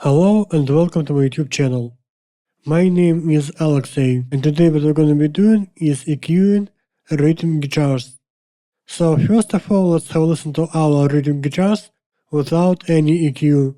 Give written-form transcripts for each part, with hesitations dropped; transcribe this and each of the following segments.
Hello and welcome to my YouTube channel. My name is Alexey, and today what we're gonna be doing is EQing rhythm guitars. So first of all, let's have a listen to our rhythm guitars without any EQ.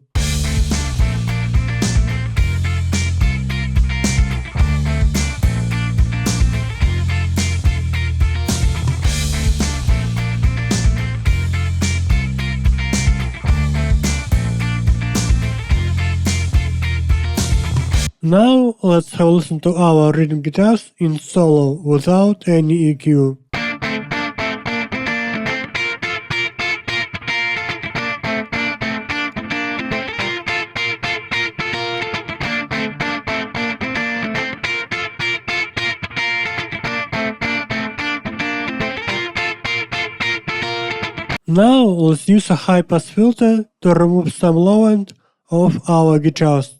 Now let's have a listen to our rhythm guitars in solo without any EQ. Now let's use a high pass filter to remove some low end of our guitars.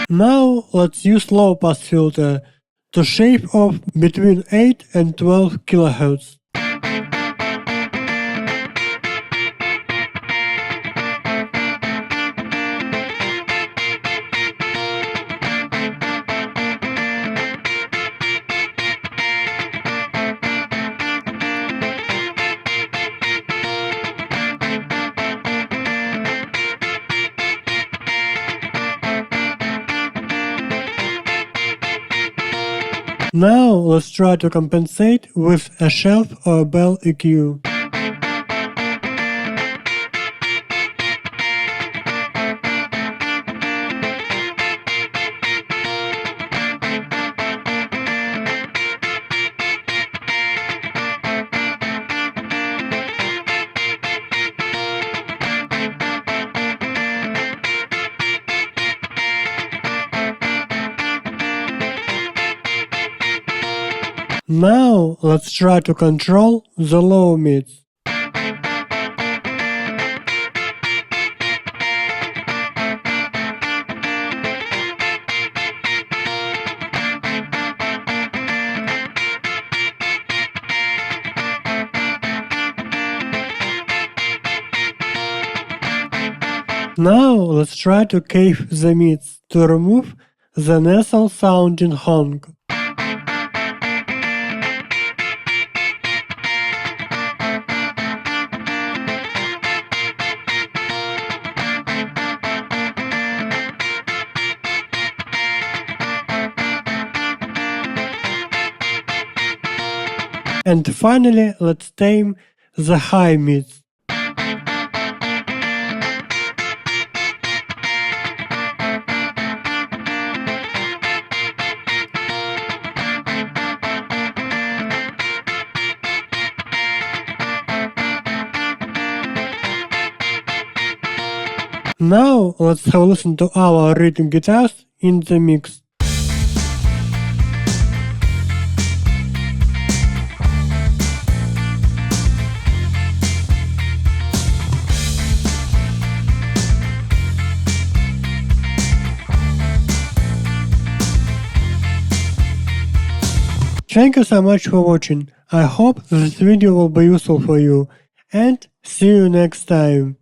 Now let's use low pass filter to shave off between 8 and 12 kHz. Now let's try to compensate with a shelf or bell EQ. Now let's try to control the low mids. Now let's try to cave the mids to remove the nasal sounding honk. And finally, let's tame the high mids. Now let's have a listen to our rhythm guitars in the mix. Thank you so much for watching. I hope this video will be useful for you, and see you next time.